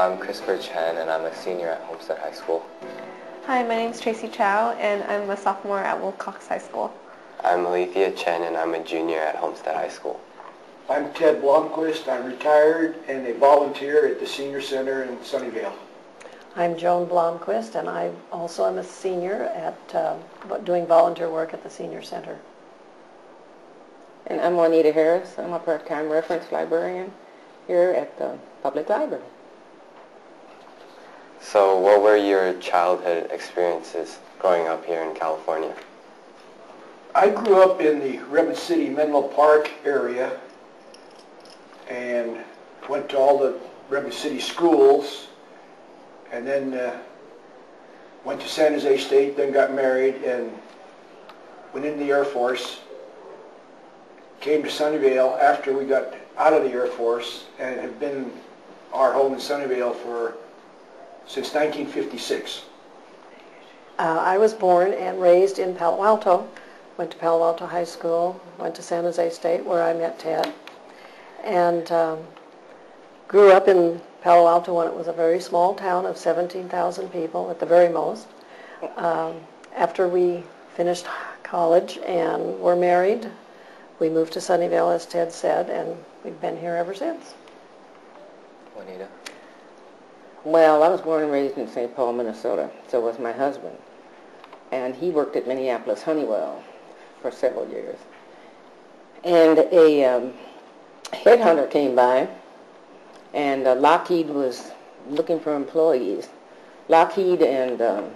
I'm Christopher Chen, and I'm a senior at Homestead High School. Hi, my name is Tracy Chou, and I'm a sophomore at Wilcox High School. I'm Altheia Chen, and I'm a junior at Homestead High School. I'm Ted Blomquist. I'm retired and a volunteer at the Senior Center in Sunnyvale. I'm Joan Blomquist, and I also am a senior at doing volunteer work at the Senior Center. And I'm Juanita Harris. I'm a part-time reference librarian here at the Public Library. So what were your childhood experiences growing up here in California? I grew up in the Redwood City Menlo Park area and went to all the Redwood City schools, and then went to San Jose State, then got married and went in the Air Force. Came to Sunnyvale after we got out of the Air Force and have been our home in Sunnyvale since 1956. I was born and raised in Palo Alto, went to Palo Alto High School, went to San Jose State where I met Ted, and grew up in Palo Alto when it was a very small town of 17,000 people at the very most. After we finished college and were married, we moved to Sunnyvale, as Ted said, and we've been here ever since. Juanita? Well, I was born and raised in St. Paul, Minnesota. So was my husband. And he worked at Minneapolis Honeywell for several years. And a headhunter came by, and Lockheed was looking for employees. Lockheed and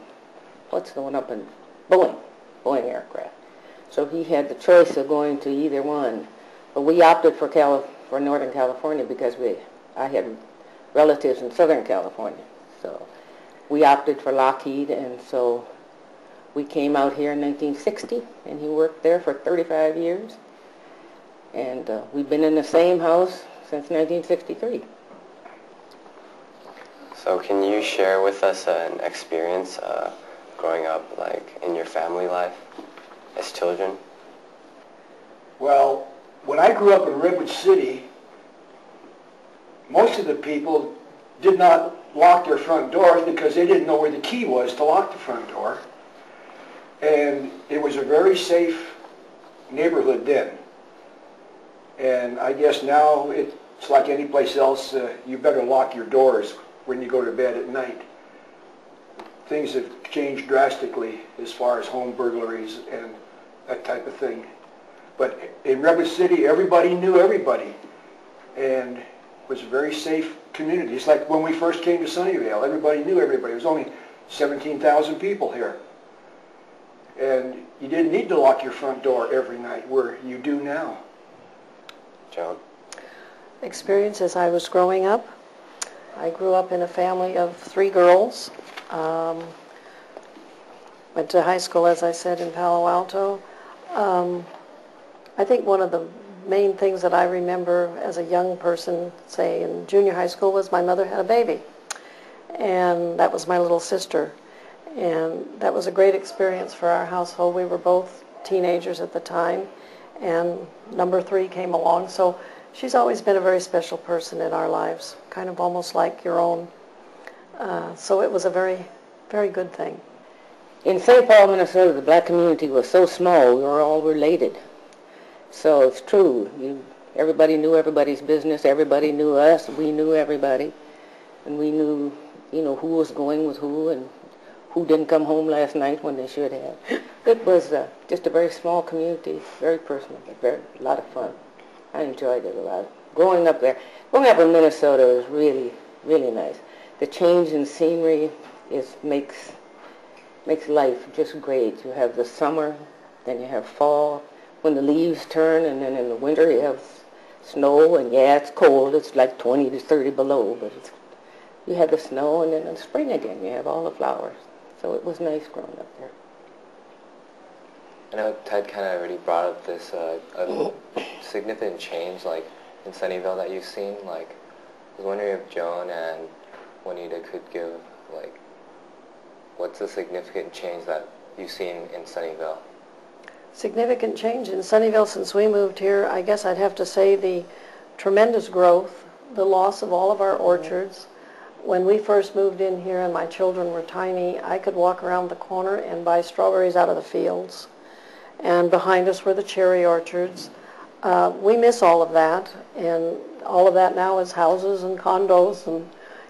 what's the one up in Boeing aircraft. So he had the choice of going to either one. But we opted for Northern California because I had relatives in Southern California. So we opted for Lockheed, and so we came out here in 1960, and he worked there for 35 years. And we've been in the same house since 1963. So can you share with us an experience growing up, like, in your family life as children? Well, when I grew up in Redwood City, most of the people did not lock their front doors because they didn't know where the key was to lock the front door. And it was a very safe neighborhood then. And I guess now it's like any place else, you better lock your doors when you go to bed at night. Things have changed drastically as far as home burglaries and that type of thing. But in Redwood City, everybody knew everybody, and it was a very safe community. It's like when we first came to Sunnyvale, everybody knew everybody. There was only 17,000 people here. And you didn't need to lock your front door every night where you do now. Joan? Experience as I was growing up. I grew up in a family of 3 girls. Went to high school, as I said, in Palo Alto. I think one of the main things that I remember as a young person, say in junior high school, was my mother had a baby. And that was my little sister. And that was a great experience for our household. We were both teenagers at the time, and number 3 came along. So she's always been a very special person in our lives, kind of almost like your own. So it was a very, very good thing. In St. Paul, Minnesota, the black community was so small, we were all related. So it's true. Everybody knew everybody's business. Everybody knew us. We knew everybody. And we knew, who was going with who and who didn't come home last night when they should have. It was just a very small community, very personal, but a lot of fun. I enjoyed it a lot. Growing up in Minnesota is really, really nice. The change in scenery makes life just great. You have the summer, then you have fall, when the leaves turn, and then in the winter you have snow, and yeah, it's cold. It's like 20 to 30 below, but you have the snow, and then in the spring again you have all the flowers. So it was nice growing up there. I know Ted kind of already brought up this a significant change, like, in Sunnyvale that you've seen. Like, I was wondering if Joan and Juanita could give, like, what's the significant change that you've seen in Sunnyvale? Significant change in Sunnyvale since we moved here, I guess I'd have to say the tremendous growth, the loss of all of our orchards, When we first moved in here and my children were tiny, I could walk around the corner and buy strawberries out of the fields. And behind us were the cherry orchards. We miss all of that, and all of that now is houses and condos and,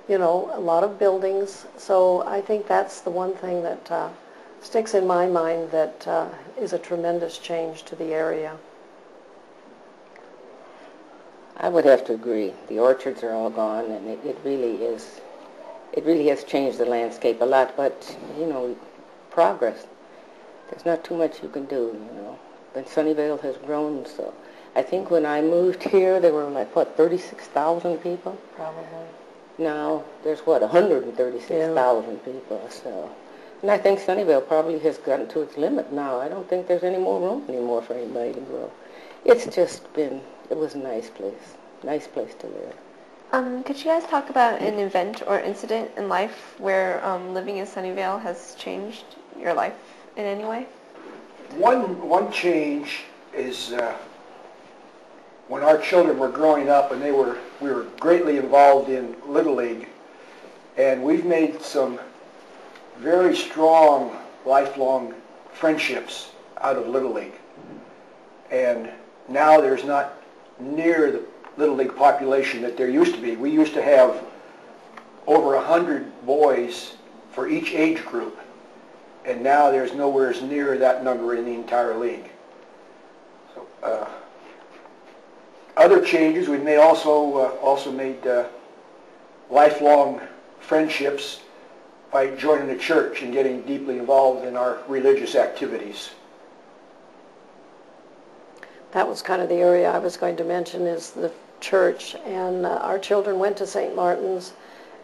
you know, a lot of buildings. So I think that's the one thing that sticks in my mind that is a tremendous change to the area. I would have to agree. The orchards are all gone, and it really is. It really has changed the landscape a lot. But you know, progress. There's not too much you can do. You know, but Sunnyvale has grown. So I think when I moved here, there were like what 36,000 people. Probably. Now there's what 136,000 people. So, and I think Sunnyvale probably has gotten to its limit now. I don't think there's any more room anymore for anybody to grow. It's just been. It was a nice place to live. Could you guys talk about an event or incident in life where living in Sunnyvale has changed your life in any way? One change is when our children were growing up, and we were greatly involved in Little League, and we've made some very strong, lifelong friendships out of Little League. And now there's not near the Little League population that there used to be. We used to have over 100 boys for each age group, and now there's nowhere near that number in the entire league. So, other changes we may also made lifelong friendships by joining the church and getting deeply involved in our religious activities. That was kind of the area I was going to mention, is the church. And our children went to St. Martin's,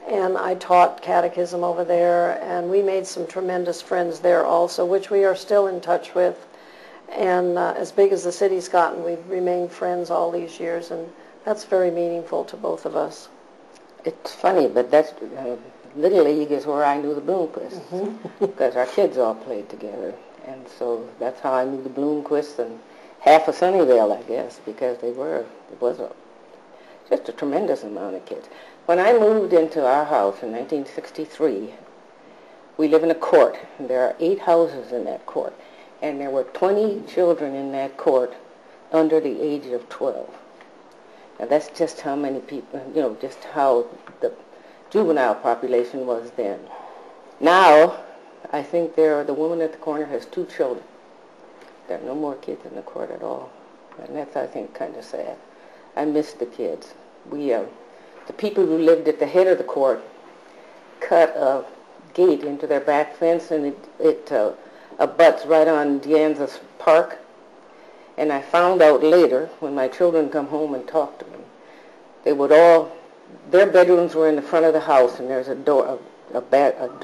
and I taught catechism over there, and we made some tremendous friends there also, which we are still in touch with. And as big as the city's gotten, we've remained friends all these years, and that's very meaningful to both of us. It's funny, but that's Little League is where I knew the Blomquists, because our kids all played together, and so that's how I knew the Blomquists and half of Sunnyvale, I guess, because it was just a tremendous amount of kids. When I moved into our house in 1963, we live in a court, and there are 8 houses in that court, and there were 20 children in that court under the age of 12. Now that's just how many people, you know, just how the juvenile population was then. Now, I think the woman at the corner has 2 children. There are no more kids in the court at all, and that's, I think, kind of sad. I miss the kids. The people who lived at the head of the court cut a gate into their back fence, and it abuts right on Dianza's park. And I found out later, when my children come home and talk to me, their bedrooms were in the front of the house, and there's a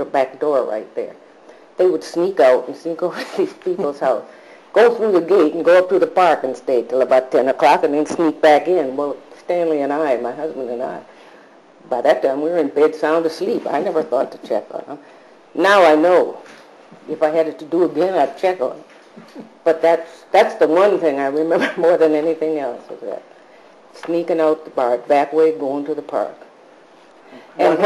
back door right there. They would sneak out and sneak over to these people's house, go through the gate and go up to the park and stay till about 10 o'clock and then sneak back in. Well, Stanley and I, my husband and I, by that time we were in bed sound asleep. I never thought to check on them. Now I know. If I had it to do again, I'd check on them. But that's the one thing I remember more than anything else, is that sneaking out the back way, going to the park. And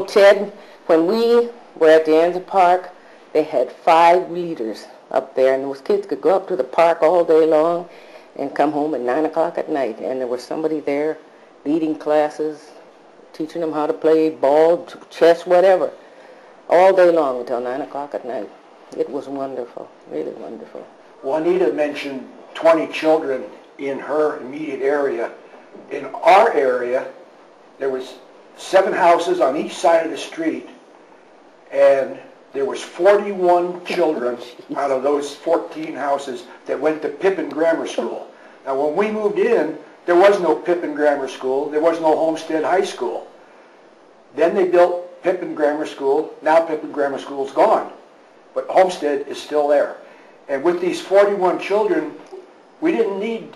Ted, when we were at the Anza Park, they had 5 leaders up there, and those kids could go up to the park all day long and come home at 9 o'clock at night, and there was somebody there leading classes, teaching them how to play ball, chess, whatever, all day long until 9 o'clock at night. It was wonderful, really wonderful. Juanita mentioned 20 children in her immediate area. In our area, there was 7 houses on each side of the street, and there was 41 children out of those 14 houses that went to Pippin Grammar School. Now, when we moved in, there was no Pippin Grammar School. There was no Homestead High School. Then they built Pippin Grammar School. Now Pippin Grammar School's gone, but Homestead is still there. And with these 41 children, we didn't need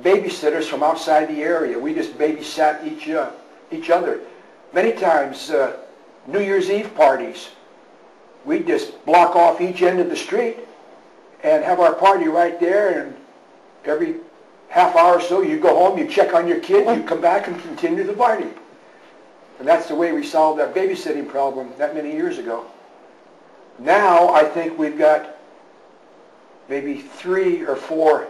babysitters from outside the area. We just babysat each other. Many times, New Year's Eve parties, we'd just block off each end of the street and have our party right there, and every half hour or so you go home, you check on your kids, you come back and continue the party. And that's the way we solved that babysitting problem that many years ago. Now I think we've got maybe 3 or 4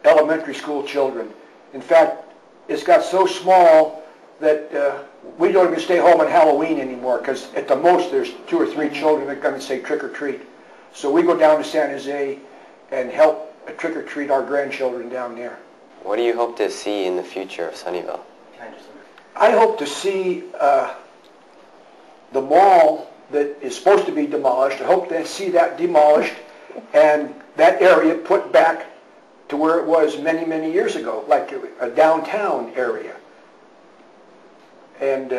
elementary school children. In fact, it's got so small that we don't even stay home on Halloween anymore, because at the most there's 2 or 3 children that are going to say trick or treat. So we go down to San Jose and help trick or treat our grandchildren down there. What do you hope to see in the future of Sunnyvale? I hope to see the mall that is supposed to be demolished. I hope to see that demolished and that area put back to where it was many, many years ago, like a downtown area. And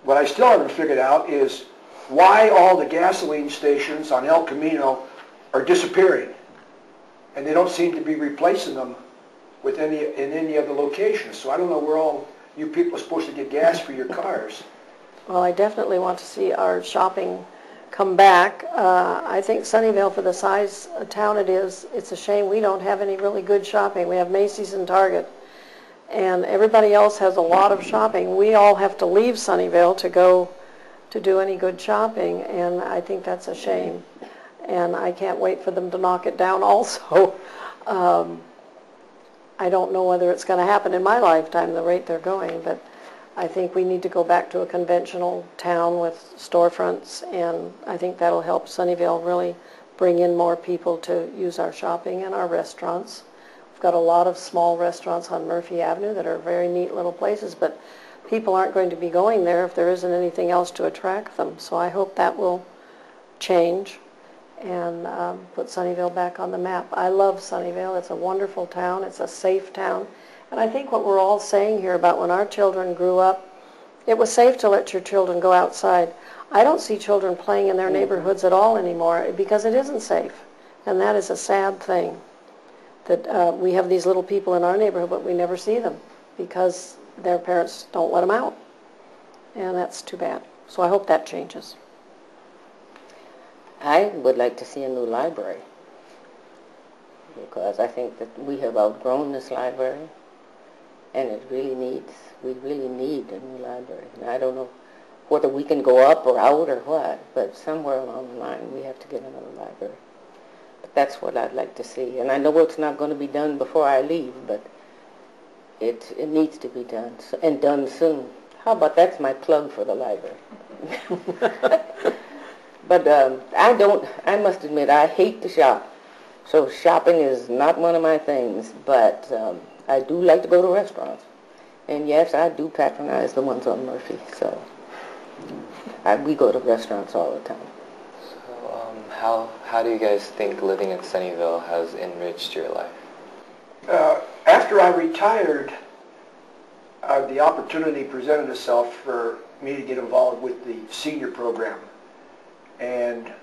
what I still haven't figured out is why all the gasoline stations on El Camino are disappearing, and they don't seem to be replacing them with in any of the locations. So I don't know where all you people are supposed to get gas for your cars. Well, I definitely want to see our shopping come back. I think Sunnyvale, for the size of town it is, it's a shame we don't have any really good shopping. We have Macy's and Target, and everybody else has a lot of shopping. We all have to leave Sunnyvale to go to do any good shopping, and I think that's a shame. And I can't wait for them to knock it down also. I don't know whether it's going to happen in my lifetime, the rate they're going, but I think we need to go back to a conventional town with storefronts, and I think that'll help Sunnyvale really bring in more people to use our shopping and our restaurants. We've got a lot of small restaurants on Murphy Avenue that are very neat little places, but people aren't going to be going there if there isn't anything else to attract them. So I hope that will change and put Sunnyvale back on the map. I love Sunnyvale. It's a wonderful town. It's a safe town. And I think what we're all saying here about when our children grew up, it was safe to let your children go outside. I don't see children playing in their neighborhoods at all anymore because it isn't safe. And that is a sad thing, that we have these little people in our neighborhood, but we never see them because their parents don't let them out. And that's too bad. So I hope that changes. I would like to see a new library, because I think that we have outgrown this library, and we really need a new library. And I don't know whether we can go up or out or what, but somewhere along the line we have to get another library. But that's what I'd like to see. And I know it's not going to be done before I leave, but it needs to be done, and done soon. How about that's my plug for the library. But I must admit, I hate to shop. So shopping is not one of my things, but I do like to go to restaurants. And yes, I do patronize the ones on Murphy, so we go to restaurants all the time. So how do you guys think living in Sunnyvale has enriched your life? After I retired, the opportunity presented itself for me to get involved with the senior program. And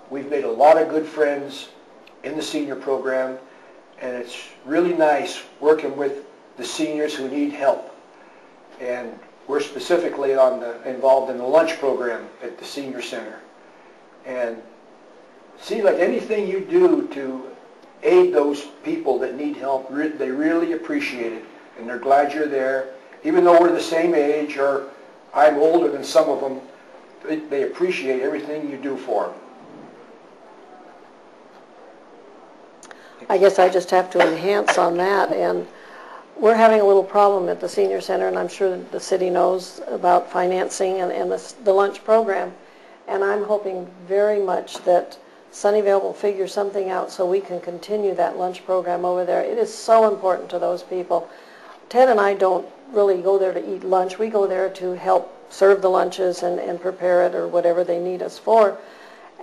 we've made a lot of good friends in the senior program, and it's really nice working with the seniors who need help. And we're specifically involved in the lunch program at the senior center. And see, like anything you do to aid those people that need help, they really appreciate it, and they're glad you're there. Even though we're the same age, or I'm older than some of them, they appreciate everything you do for them. I guess I just have to enhance on that, and we're having a little problem at the senior center, and I'm sure the city knows about financing and the lunch program, and I'm hoping very much that Sunnyvale will figure something out so we can continue that lunch program over there. It is so important to those people. Ted and I don't really go there to eat lunch. We go there to help serve the lunches and prepare it or whatever they need us for.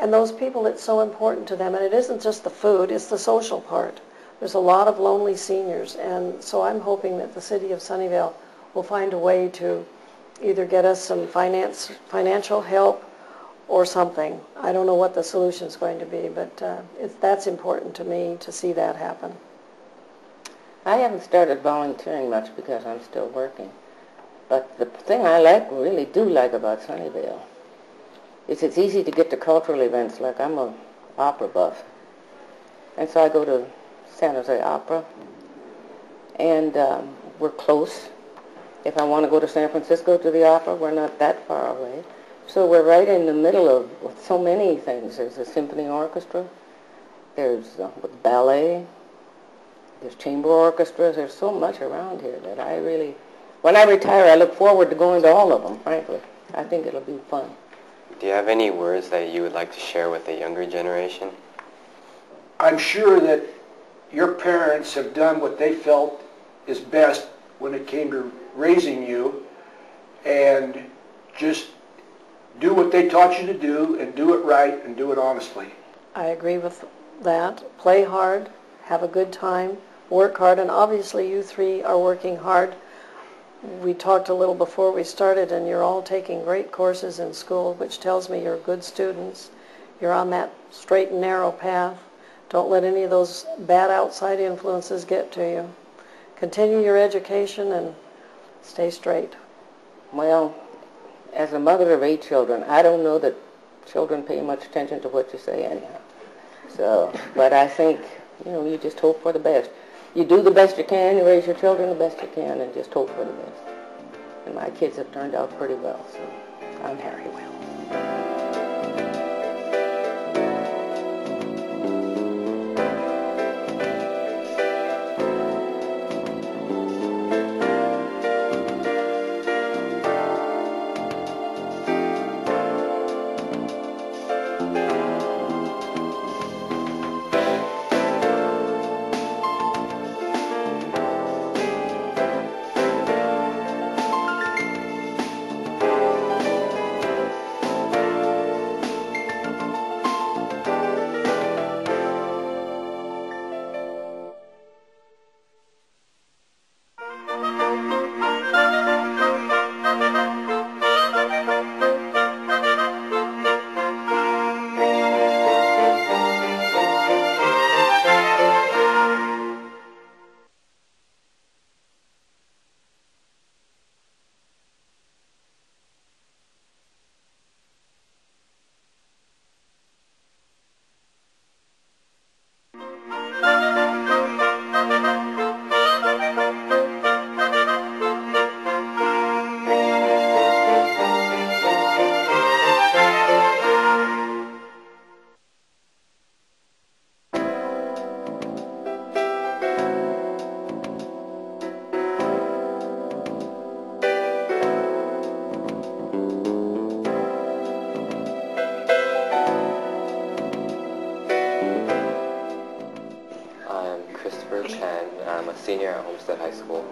And those people, it's so important to them. And it isn't just the food, it's the social part. There's a lot of lonely seniors. And so I'm hoping that the city of Sunnyvale will find a way to either get us some financial help or something. I don't know what the solution is going to be, but that's important to me to see that happen. I haven't started volunteering much because I'm still working. But the thing I really do like about Sunnyvale is it's easy to get to cultural events. Like I'm an opera buff. And so I go to San Jose Opera. And we're close. If I want to go to San Francisco to the opera, we're not that far away. So we're right in the middle of so many things. There's a symphony orchestra, there's ballet, there's chamber orchestras. There's so much around here that I really, when I retire, I look forward to going to all of them, frankly. I think it'll be fun. Do you have any words that you would like to share with the younger generation? I'm sure that your parents have done what they felt is best when it came to raising you, and just do what they taught you to do, and do it right, and do it honestly. I agree with that. Play hard, have a good time, work hard, and obviously you three are working hard. We talked a little before we started, and you're all taking great courses in school, which tells me you're good students. You're on that straight and narrow path. Don't let any of those bad outside influences get to you. Continue your education and stay straight. Well, as a mother of 8 children, I don't know that children pay much attention to what you say anyhow. So, but I think, you just hope for the best. You do the best you can, you raise your children the best you can, and just hope for the best. And my kids have turned out pretty well, so I'm very well. Senior at Homestead High School.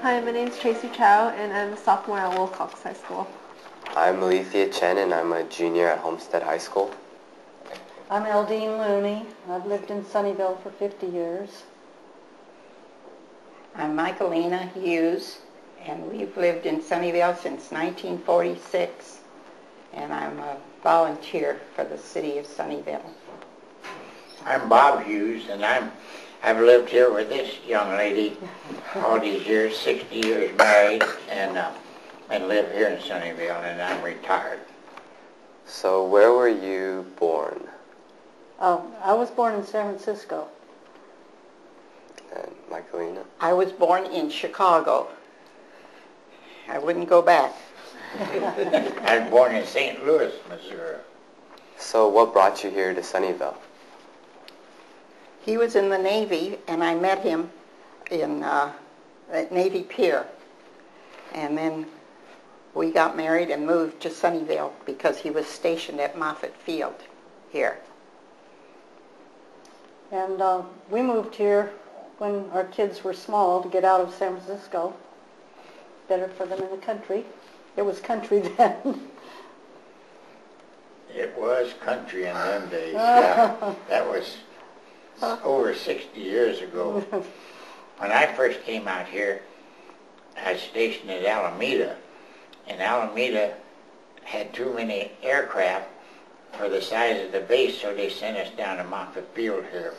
Hi, my name's Tracy Chou, and I'm a sophomore at Wilcox High School. I'm Altheia Chen, and I'm a junior at Homestead High School. I'm Aldine Looney. I've lived in Sunnyvale for 50 years. I'm Michaelena Hughes, and we've lived in Sunnyvale since 1946, and I'm a volunteer for the city of Sunnyvale. I'm Bob Hughes, and I've lived here with this young lady all these years, 60 years married, and live here in Sunnyvale, and I'm retired. So where were you born? I was born in San Francisco. And Michaelena? I was born in Chicago. I wouldn't go back. I was born in St. Louis, Missouri. So what brought you here to Sunnyvale? He was in the Navy, and I met him in at Navy Pier. And then we got married and moved to Sunnyvale because he was stationed at Moffett Field here. And we moved here when our kids were small to get out of San Francisco. Better for them in the country. It was country then. It was country in them days, yeah. That was over 60 years ago. When I first came out here, I was stationed at Alameda, and Alameda had too many aircraft for the size of the base, so they sent us down to Moffett Field here.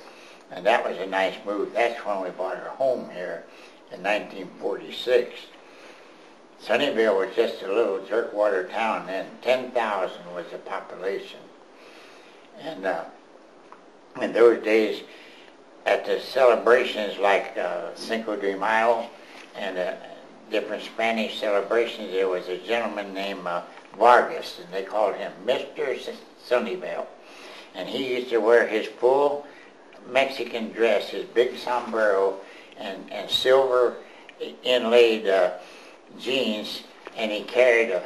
And that was a nice move. That's when we bought our home here in 1946. Sunnyvale was just a little jerkwater town then. 10,000 was the population. And in those days, at the celebrations like Cinco de Mayo and different Spanish celebrations, there was a gentleman named Vargas, and they called him Mr. Sunnyvale. And he used to wear his full Mexican dress, his big sombrero, and silver inlaid jeans, and he carried a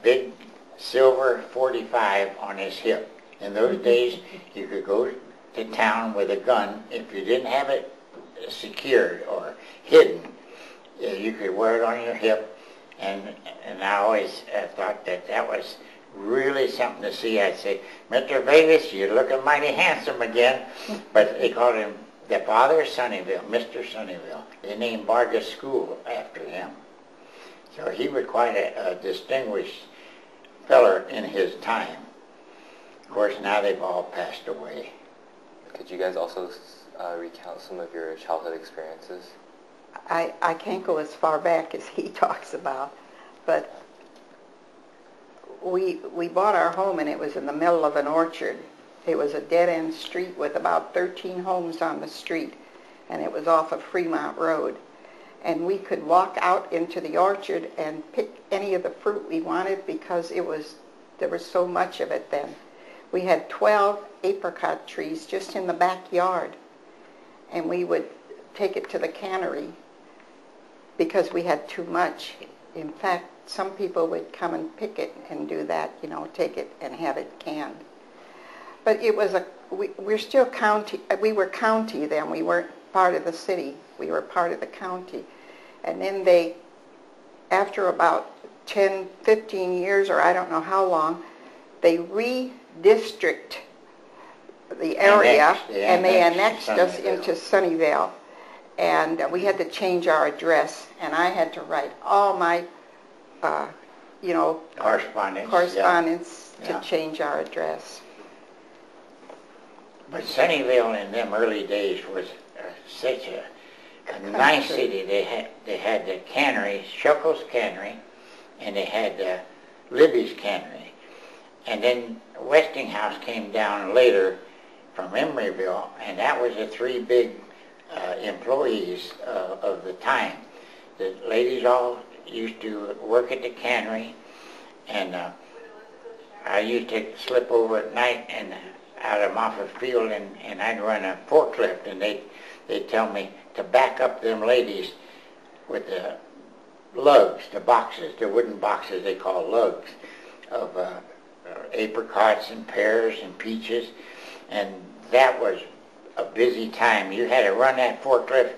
big silver 45 on his hip. In those days, you could go to town with a gun. If you didn't have it secured or hidden, you could wear it on your hip. And I always thought that was really something to see. I'd say, Mr. Vegas, you're looking mighty handsome again. But they called him the father of Sunnyvale, Mr. Sunnyvale. They named Vargas School after him. So he was quite a distinguished feller in his time. Of course, now they've all passed away. Could you guys also recount some of your childhood experiences? I can't go as far back as he talks about, but we bought our home, and it was in the middle of an orchard. It was a dead-end street with about 13 homes on the street, and it was off of Fremont Road. And we could walk out into the orchard and pick any of the fruit we wanted because there was so much of it then. We had 12 apricot trees just in the backyard, and we would take it to the cannery because we had too much. In fact, some people would come and pick it and do that, take it and have it canned. But it was we're still county. We were county then. We weren't part of the city. We were part of the county. And then after about 10, 15 years, or I don't know how long, they redistrict the area, and they annexed us into Sunnyvale. And we had to change our address, and I had to write all my, correspondence to change our address. But Sunnyvale in them early days was such a nice city. They had the cannery, Shuckle's Cannery, and they had Libby's Cannery. And then Westinghouse came down later from Emeryville, and that was the three big employees of the time. The ladies all used to work at the cannery, and I used to slip over at night and out of Moffett Field, and I'd run a forklift, and they'd tell me to back up them ladies with the lugs, the boxes, the wooden boxes they call lugs, of apricots and pears and peaches, and that was a busy time. You had to run that forklift,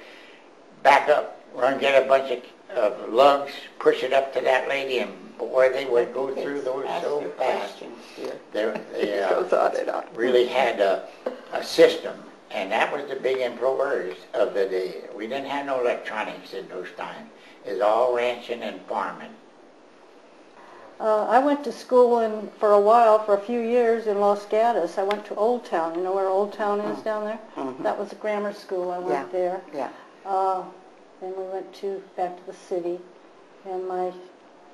back up, get a bunch of lugs, push it up to that lady, and boy, they would go through those so fast. They really had a system, and that was the big employers of the day. We didn't have no electronics in those times. It was all ranching and farming. I went to school for a few years in Los Gatos. I went to Old Town. You know where Old Town is down there? Mm-hmm. That was a grammar school. I went there. Yeah. Then we went back to the city, and my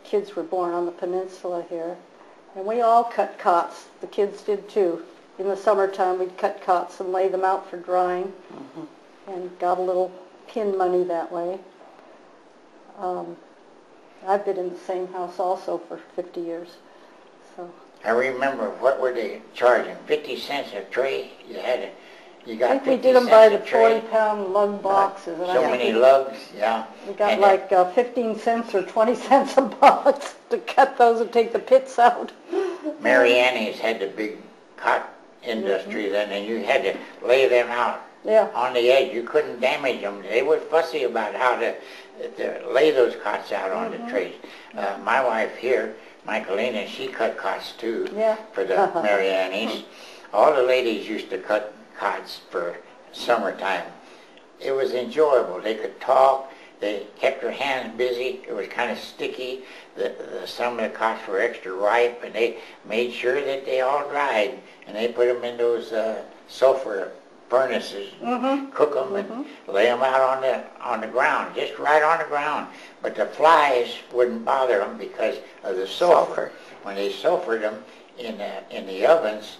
kids were born on the peninsula here. And we all cut cots. The kids did too. In the summertime, we'd cut cots and lay them out for drying, and got a little pin money that way. I've been in the same house also for 50 years. So I remember, what were they charging? 50 cents a tray? You got I think we did them by the 40-pound lug boxes. So many lugs, yeah. We got 15 cents or 20 cents a box to cut those and take the pits out. Mary Annie's had the big cot industry then, and you had to lay them out on the edge. You couldn't damage them. They were fussy about how to lay those cots out on the trays. My wife here, Michaelena, she cut cots too for the Mary Annie's. All the ladies used to cut cots for summertime. It was enjoyable. They could talk. They kept their hands busy. It was kind of sticky. Some of the cots were extra ripe, and they made sure that they all dried, and they put them in those sulfur furnaces, cook them, and lay them out on the ground, just right on the ground. But the flies wouldn't bother them because of the sulfur. When they sulfured them in the ovens,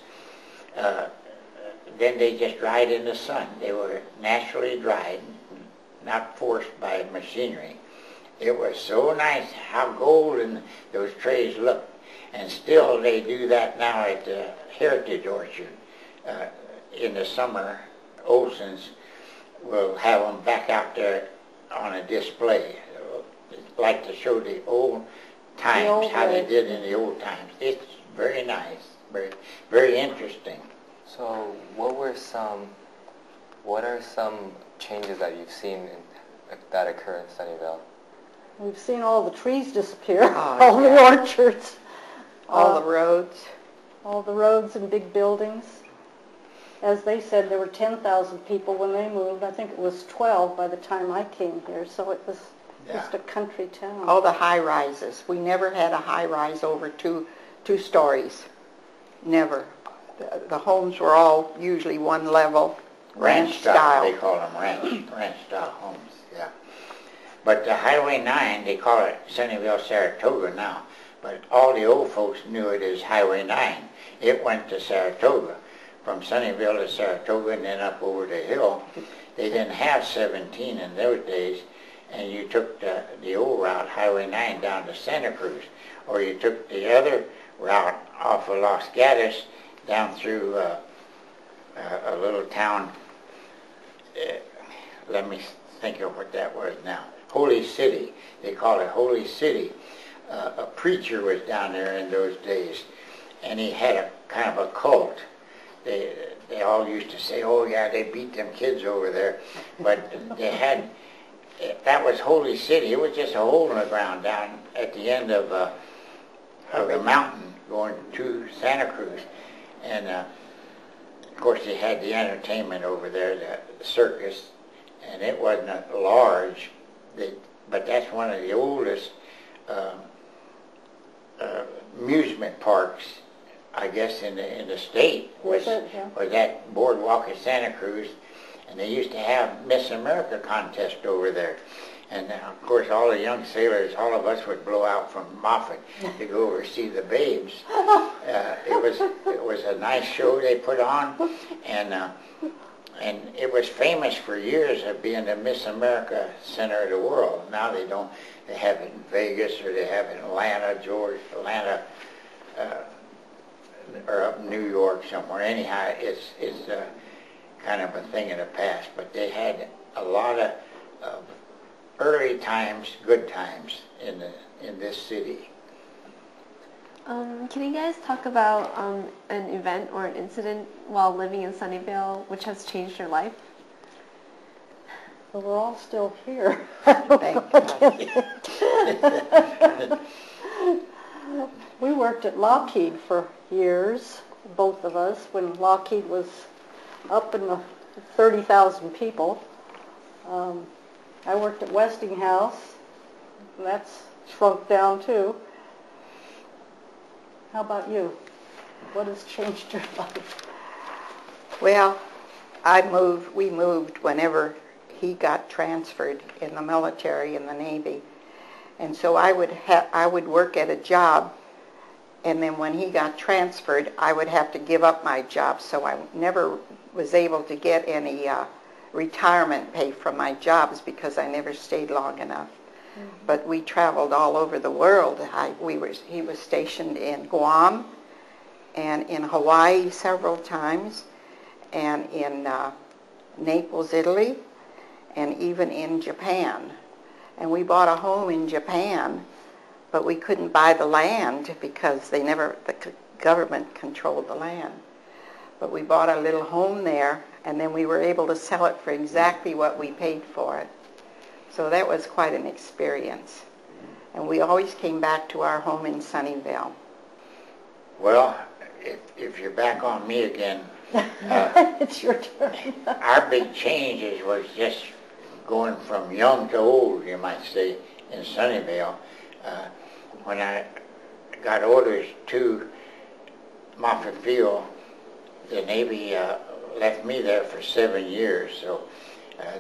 then they just dried in the sun. They were naturally dried, not forced by machinery. It was so nice how golden those trays looked. And still they do that now at the Heritage Orchard. In the summer, Olson's will have them back out there on a display. Like to show the old times, how they did in the old times. It's very nice, very, very interesting. So what are some changes that you've seen that occur in Sunnyvale? We've seen all the trees disappear, all the orchards. All the roads. All the roads and big buildings. As they said, there were 10,000 people when they moved. I think it was 12 by the time I came here, so it was just a country town. All the high rises. We never had a high rise over two stories. Never. The homes were all usually one level, ranch style. They call them ranch style homes, yeah. But the Highway 9, they call it Sunnyvale Saratoga now. But all the old folks knew it as Highway 9. It went to Saratoga. From Sunnyvale to Saratoga and then up over the hill. They didn't have 17 in those days, and you took the old route, Highway 9, down to Santa Cruz, or you took the other route off of Los Gatos down through a little town, let me think of what that was now, Holy City. They call it Holy City. A preacher was down there in those days, and he had a kind of a cult. They all used to say, oh yeah, they beat them kids over there. But they had, that was Holy City. It was just a hole in the ground down at the end of the mountain going to Santa Cruz. And of course they had the entertainment over there, the circus, and it wasn't large, but that's one of the oldest amusement parks, I guess, in the state, was that boardwalk at Santa Cruz, and they used to have Miss America contest over there. And of course all the young sailors, all of us would blow out from Moffett to go over to see the babes. It was a nice show they put on, and it was famous for years of being the Miss America center of the world. Now they don't. They have it in Vegas, or they have it in Atlanta, or up in New York somewhere. Anyhow, it's kind of a thing of the past. But they had a lot of early times, good times in this city. Can you guys talk about an event or an incident while living in Sunnyvale which has changed your life? Well, we're all still here. Thank God. We worked at Lockheed for years, both of us, when Lockheed was up in the 30,000 people. I worked at Westinghouse. That's shrunk down too. How about you? What has changed your life? Well, we moved whenever he got transferred in the military, in the Navy. And so I would work at a job, and then when he got transferred, I would have to give up my job. So I never was able to get any retirement pay from my jobs because I never stayed long enough. Mm-hmm. But we traveled all over the world. He was stationed in Guam and in Hawaii several times, and in Naples, Italy, and even in Japan. And we bought a home in Japan, but we couldn't buy the land because the government controlled the land. But we bought a little home there, and then we were able to sell it for exactly what we paid for it. So that was quite an experience. And we always came back to our home in Sunnyvale. Well, if you're back on me again, it's your turn. Our big changes was just going from young to old, you might say, in Sunnyvale. When I got orders to Moffett Field, the Navy left me there for 7 years, so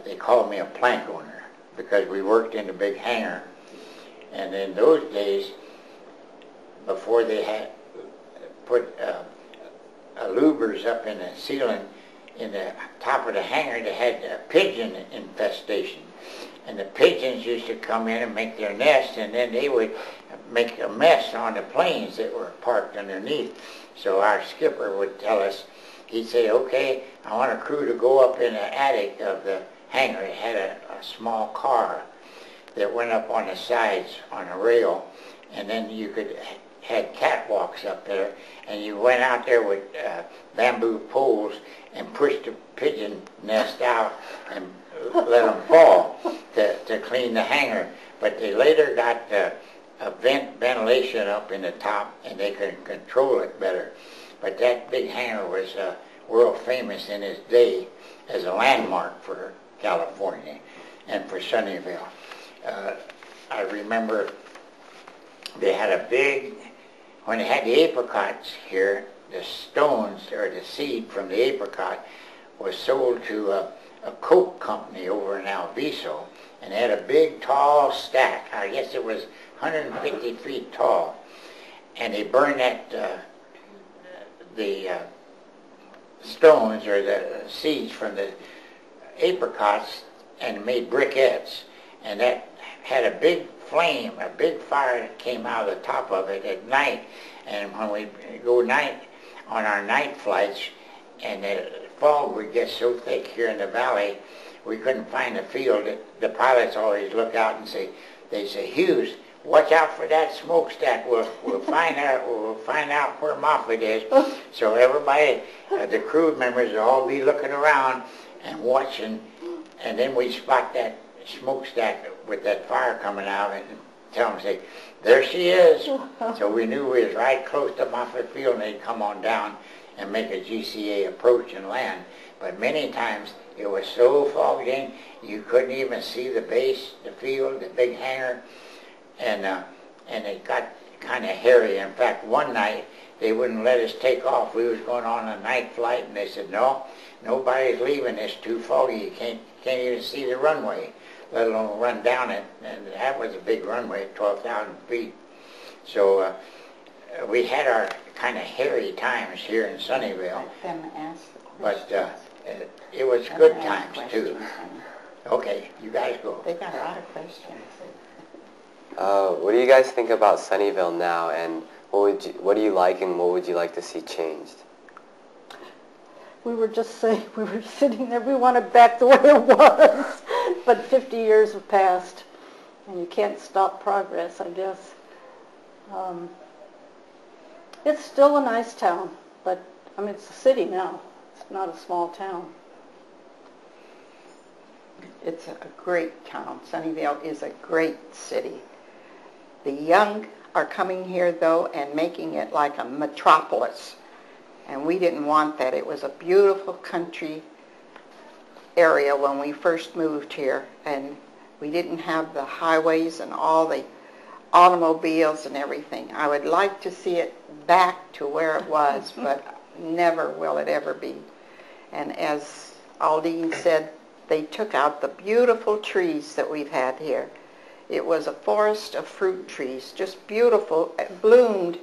they called me a plank owner because we worked in the big hangar. And in those days, before they had put louvers up in the ceiling in the top of the hangar, they had a pigeon infestation. and the pigeons used to come in and make their nest, and then they would make a mess on the planes that were parked underneath. So our skipper would tell us, he'd say, okay, I want a crew to go up in the attic of the hangar. It had a small car that went up on the sides on a rail, and then you had catwalks up there, and you went out there with bamboo poles and pushed the pigeon nest out and let them fall to clean the hangar. But they later got a ventilation up in the top, and they could control it better. But that big hangar was world famous in its day as a landmark for California and for Sunnyvale. I remember they had a big, when they had the apricots here, the stones or the seed from the apricot was sold to a Coke company over in Alviso, and they had a big tall stack. I guess it was 150 feet tall, and they burned that the stones or the seeds from the apricots and made briquettes, and that had a big flame, a big fire that came out of the top of it at night. And when we go on our night flights, and the fog would get so thick here in the valley, we couldn't find the field. The pilots always look out and they say, Hughes, watch out for that smokestack. We'll find out where Moffett is. So everybody, the crew members, will all be looking around and watching, and then we spot that smokestack with that fire coming out and tell them, say, there she is. So we knew we was right close to Moffett Field, and they'd come on down and make a GCA approach and land. But many times it was so fogged in you couldn't even see the base, the field, the big hangar, and it got kind of hairy. In fact, one night they wouldn't let us take off. We was going on a night flight, and they said, no, nobody's leaving. It's too foggy. You can't even see the runway, let alone run down it. And that was a big runway, 12,000 feet. So we had our kind of hairy times here in Sunnyvale. But it was good times too. Okay, you guys go. They got a lot of questions. What do you guys think about Sunnyvale now, and what do you like and what would you like to see changed? We were just saying, we were sitting there, we want it back the way it was, but 50 years have passed, and you can't stop progress, I guess. It's still a nice town, but, I mean, it's a city now. It's not a small town. It's a great town. Sunnyvale is a great city. The young are coming here, though, and making it like a metropolis. And we didn't want that. It was a beautiful country area when we first moved here. And we didn't have the highways and all the automobiles and everything. I would like to see it back to where it was, but never will it ever be. And as Aldine said, they took out the beautiful trees that we've had here. It was a forest of fruit trees, just beautiful. It bloomed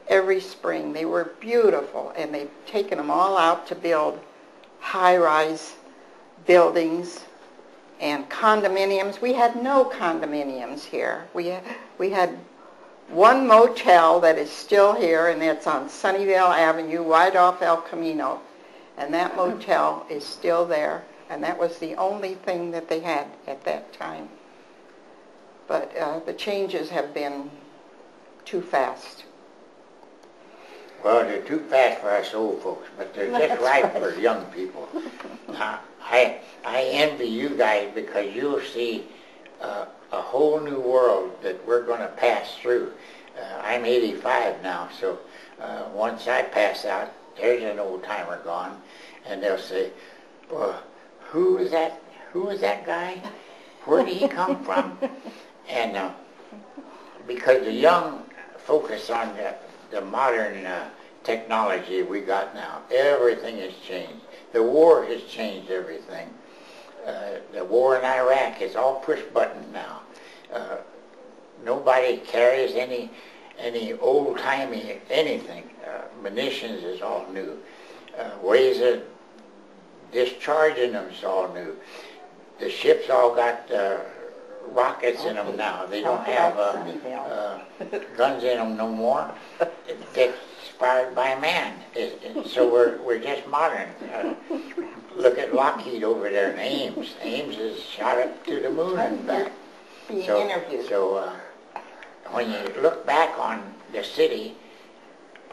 every spring. They were beautiful, and they've taken them all out to build high-rise buildings and condominiums. We had no condominiums here. We had one motel that is still here, and it's on Sunnyvale Avenue, right off El Camino. And that motel is still there, and that was the only thing that they had at that time. But the changes have been too fast. Well, they're too fast for us old folks, but they're just right for young people. I envy you guys because you'll see a whole new world that we're going to pass through. I'm 85 now, so once I pass out, there's an old timer gone, and they'll say, well, who is that guy? Where did he come from? And because the young focus on the modern technology we got now, everything has changed. The war has changed everything. The war in Iraq is all push button now. Nobody carries any old-timey anything. Munitions is all new. Ways of discharging them is all new. the ships all got rockets in them now. They don't have guns in them no more. That's fired by man. So we're just modern. Look at Lockheed over there in Ames. Ames is shot up to the moon and back. Being interviewed. So when you look back on the city,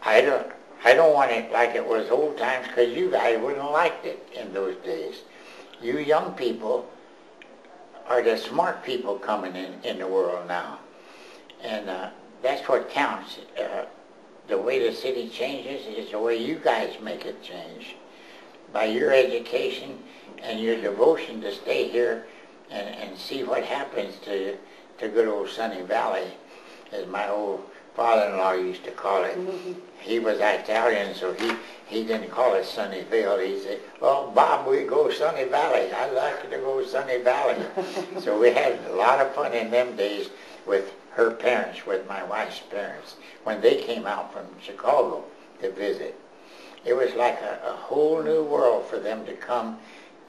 I don't want it like it was old times, because you guys wouldn't have liked it in those days. You young people are the smart people coming in the world now. And that's what counts. The way the city changes is the way you guys make it change. By your education and your devotion to stay here and see what happens to good old Sunny Valley, as my old father-in-law used to call it. He was Italian, so he didn't call it Sunnyvale. He said, "Well, Bob, we go Sunny Valley. I'd like to go Sunny Valley." So we had a lot of fun in them days with her parents, with my wife's parents, when they came out from Chicago to visit. It was like a whole new world for them to come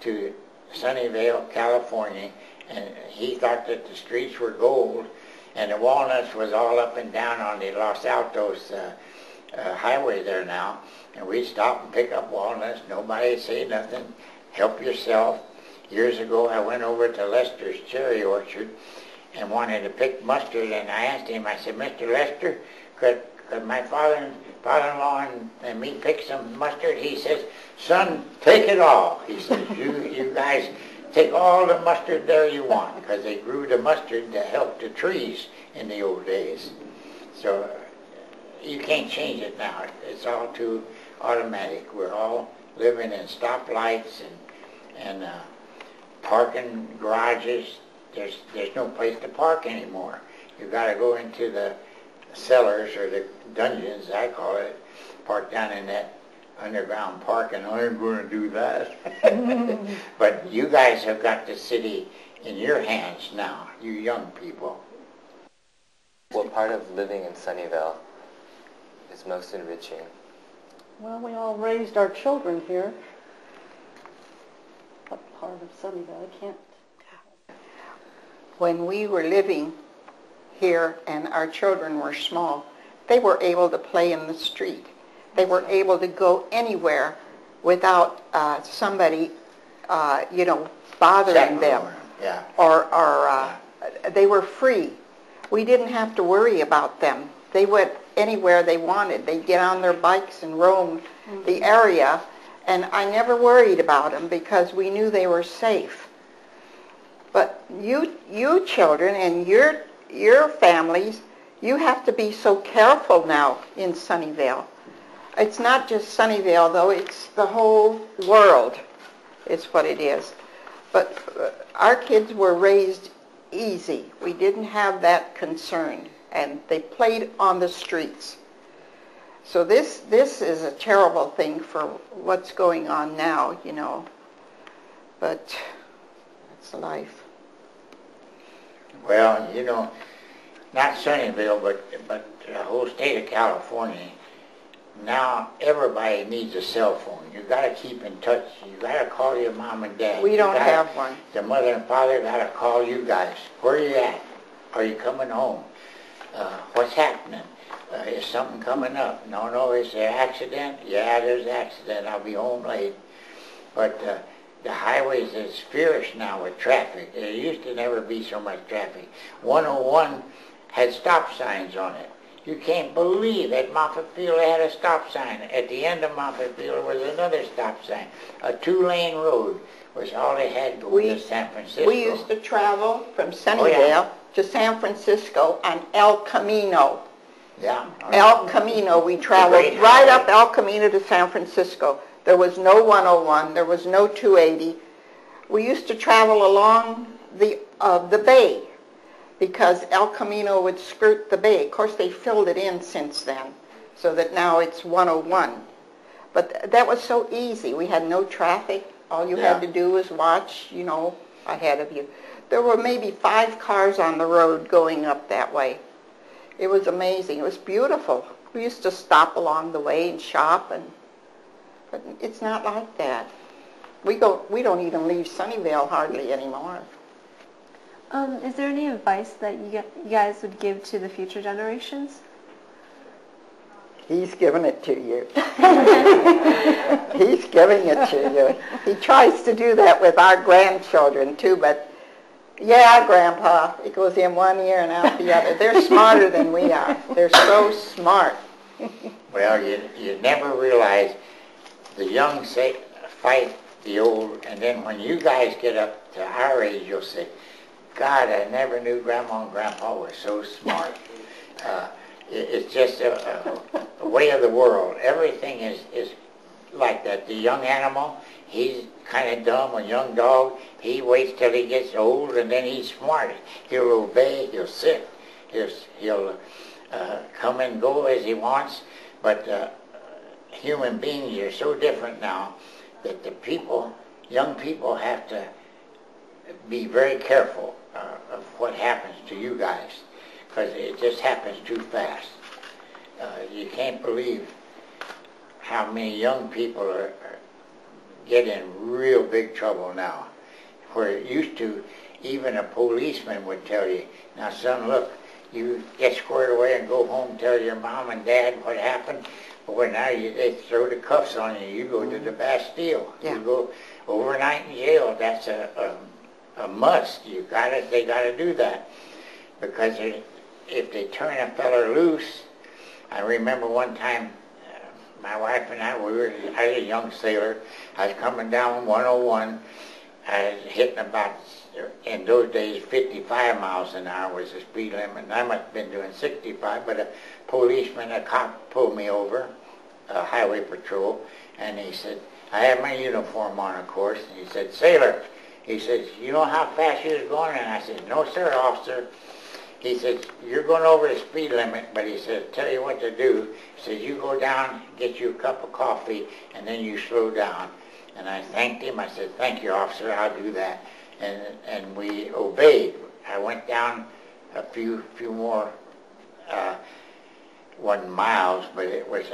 to Sunnyvale, California, and he thought that the streets were gold, and the walnuts was all up and down on the Los Altos highway there now, and we'd stop and pick up walnuts. Nobody'd say nothing. Help yourself. Years ago, I went over to Lester's cherry orchard and wanted to pick mustard, and I asked him, I said, "Mr. Lester, could my father-in-law and me pick some mustard?" He says, "Son, take it all." He says, you guys take all the mustard there you want, because they grew the mustard to help the trees in the old days. So you can't change it now. It's all too automatic. We're all living in stoplights and parking garages. There's no place to park anymore. You've got to go into the cellars, or the dungeons, I call it, park down in that underground park, and I ain't going to do that. But you guys have got the city in your hands now, you young people. What part of living in Sunnyvale is most enriching? Well, we all raised our children here. What part of Sunnyvale? I can't. When we were living here and our children were small, they were able to play in the street. They were able to go anywhere without somebody, bothering them. Yeah. Or they were free. We didn't have to worry about them. They went anywhere they wanted. They'd get on their bikes and roam the area, and I never worried about them because we knew they were safe. But you children and your families, you have to be so careful now in Sunnyvale. It's not just Sunnyvale, though. It's the whole world is what it is. But our kids were raised easy. We didn't have that concern, and they played on the streets. So this is a terrible thing for what's going on now, But it's life. Well, not Sunnyvale, but the whole state of California, now everybody needs a cell phone. You got to keep in touch. You got to call your mom and dad. We don't have one. The mother and father got to call you guys. Where are you at? Are you coming home? What's happening? Is something coming up? No, is there an accident? Yeah, there's an accident. I'll be home late. But the highways is fierce now with traffic. There used to never be so much traffic. 101 had stop signs on it. You can't believe at Moffettfield they had a stop sign. At the end of Moffettfield was another stop sign. A 2-lane road was all they had going to San Francisco. We used to travel from Sunnyvale to San Francisco on El Camino. Yeah. El Camino, we traveled right up El Camino to San Francisco. There was no 101, there was no 280. We used to travel along the bay because El Camino would skirt the bay. Of course, they filled it in since then, so that now it's 101. But that was so easy. We had no traffic. All you had to do was watch, ahead of you. There were maybe 5 cars on the road going up that way. It was amazing. It was beautiful. We used to stop along the way and shop, but it's not like that. We don't even leave Sunnyvale hardly anymore. Is there any advice that you guys would give to the future generations? He's giving it to you. He's giving it to you. He tries to do that with our grandchildren too, but yeah, Grandpa, it goes in one ear and out the other. They're smarter than we are. They're so smart. Well, you never realize the young fight the old, and then when you guys get up to our age, you'll say, God, I never knew Grandma and Grandpa were so smart. It's just a way of the world. Everything is like that. The young animal, he's kind of dumb. A young dog, he waits till he gets old, and then he's smart. He'll obey, he'll sit, he'll come and go as he wants. But human beings are so different now that young people have to be very careful of what happens to you guys, because it just happens too fast. You can't believe how many young people get in real big trouble now. Where it used to, even a policeman would tell you, now son, look, you get squared away and go home, tell your mom and dad what happened. But when now they throw the cuffs on you, you go to the Bastille. Yeah. You go overnight in jail. That's a must. They gotta do that, because if they turn a feller loose. I remember one time, my wife and I was a young sailor. I was coming down 101. I was hitting about, in those days, 55 miles an hour was the speed limit, and I must have been doing 65, but a cop pulled me over, highway patrol, and he said, I had my uniform on, of course, and he said, sailor, he says, you know how fast you was going? And I said, no, sir, officer. He says, you're going over the speed limit, but he says, tell you what to do. He says, you go down, get you a cup of coffee, and then you slow down. And I thanked him. I said, thank you, officer, I'll do that. And we obeyed. I went down a few more, wasn't miles, but it was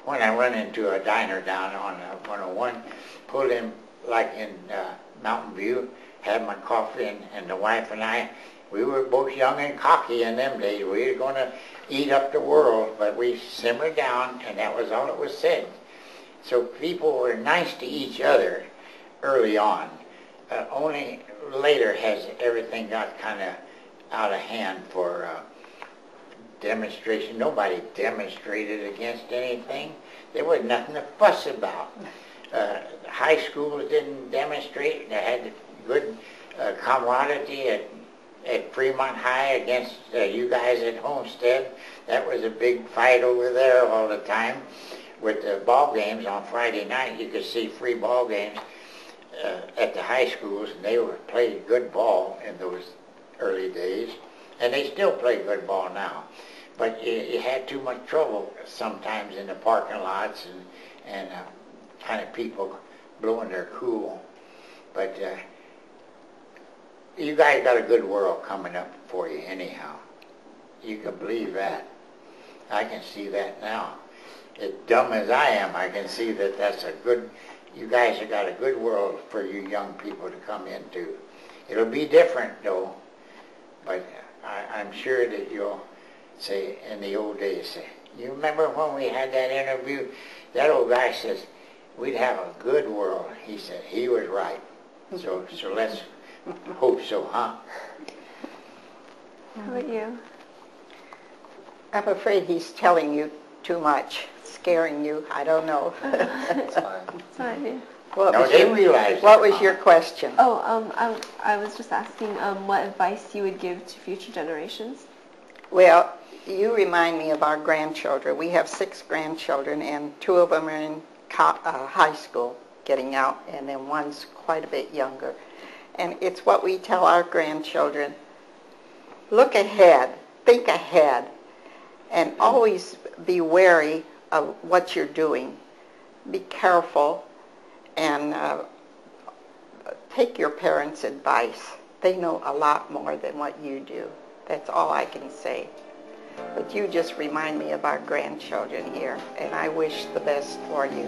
when I run into a diner down on 101, pulled in like in Mountain View, had my coffee, and the wife and I, we were both young and cocky in them days. We were going to eat up the world, but we simmered down, and that was all that was said. So people were nice to each other early on. Only later has everything got kind of out of hand for demonstration. Nobody demonstrated against anything. There was nothing to fuss about. High schools didn't demonstrate. They had good camaraderie at Fremont High against you guys at Homestead. That was a big fight over there all the time. With the ball games on Friday night, you could see free ball games at the high schools, and they played good ball in those early days, and they still play good ball now. But you had too much trouble sometimes in the parking lots and kind of people blowing their cool. But you guys got a good world coming up for you anyhow. You can believe that. I can see that now. As dumb as I am, I can see that that's a good, you guys have got a good world for you young people to come into. It'll be different though, but I'm sure that you'll say, in the old days, you remember when we had that interview, that old guy says, we'd have a good world. He said, he was right. So let's hope so, huh? How about you? I'm afraid he's telling you too much, scaring you. I don't know. It's fine. It's fine. What was your question? Oh, I was just asking what advice you would give to future generations. Well, you remind me of our grandchildren. We have 6 grandchildren, and 2 of them are in high school, getting out, and then one's quite a bit younger. And it's what we tell our grandchildren: look ahead, think ahead, and always be wary of what you're doing. Be careful, and take your parents' advice. They know a lot more than what you do. That's all I can say. But you just remind me of our grandchildren here, and I wish the best for you.